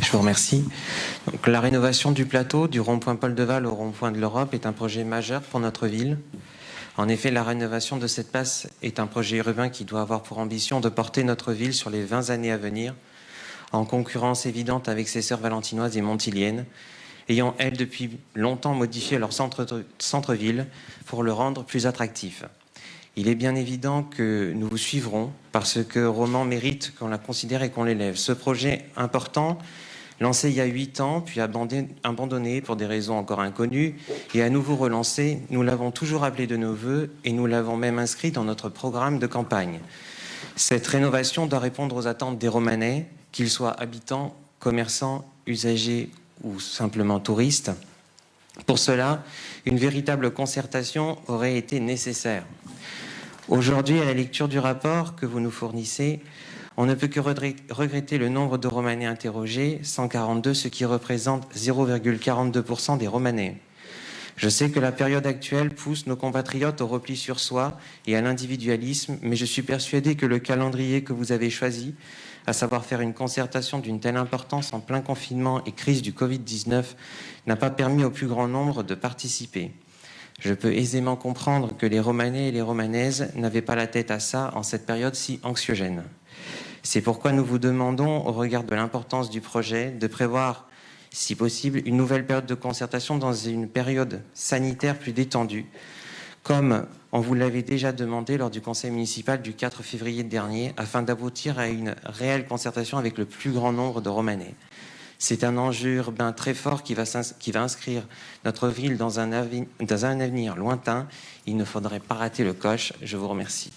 Je vous remercie. Donc, la rénovation du plateau, du rond-point Paul-de-Val au rond-point de l'Europe, est un projet majeur pour notre ville. En effet, la rénovation de cette place est un projet urbain qui doit avoir pour ambition de porter notre ville sur les 20 années à venir, en concurrence évidente avec ses sœurs valentinoises et montiliennes, ayant, elles, depuis longtemps modifié leur centre-ville pour le rendre plus attractif. Il est bien évident que nous vous suivrons parce que Romans mérite qu'on la considère et qu'on l'élève. Ce projet important, lancé il y a 8 ans, puis abandonné pour des raisons encore inconnues, et à nouveau relancé, nous l'avons toujours appelé de nos voeux et nous l'avons même inscrit dans notre programme de campagne. Cette rénovation doit répondre aux attentes des Romanais, qu'ils soient habitants, commerçants, usagers ou simplement touristes. Pour cela, une véritable concertation aurait été nécessaire. Aujourd'hui, à la lecture du rapport que vous nous fournissez, on ne peut que regretter le nombre de Romanais interrogés, 142, ce qui représente 0,42% des Romanais. Je sais que la période actuelle pousse nos compatriotes au repli sur soi et à l'individualisme, mais je suis persuadé que le calendrier que vous avez choisi, à savoir faire une concertation d'une telle importance en plein confinement et crise du Covid-19, n'a pas permis au plus grand nombre de participer. Je peux aisément comprendre que les Romanais et les Romanaises n'avaient pas la tête à ça en cette période si anxiogène. C'est pourquoi nous vous demandons, au regard de l'importance du projet, de prévoir, si possible, une nouvelle période de concertation dans une période sanitaire plus détendue, comme on vous l'avait déjà demandé lors du conseil municipal du 4 février dernier, afin d'aboutir à une réelle concertation avec le plus grand nombre de Romanais. C'est un enjeu urbain très fort qui va inscrire notre ville dans un avenir lointain. Il ne faudrait pas rater le coche. Je vous remercie.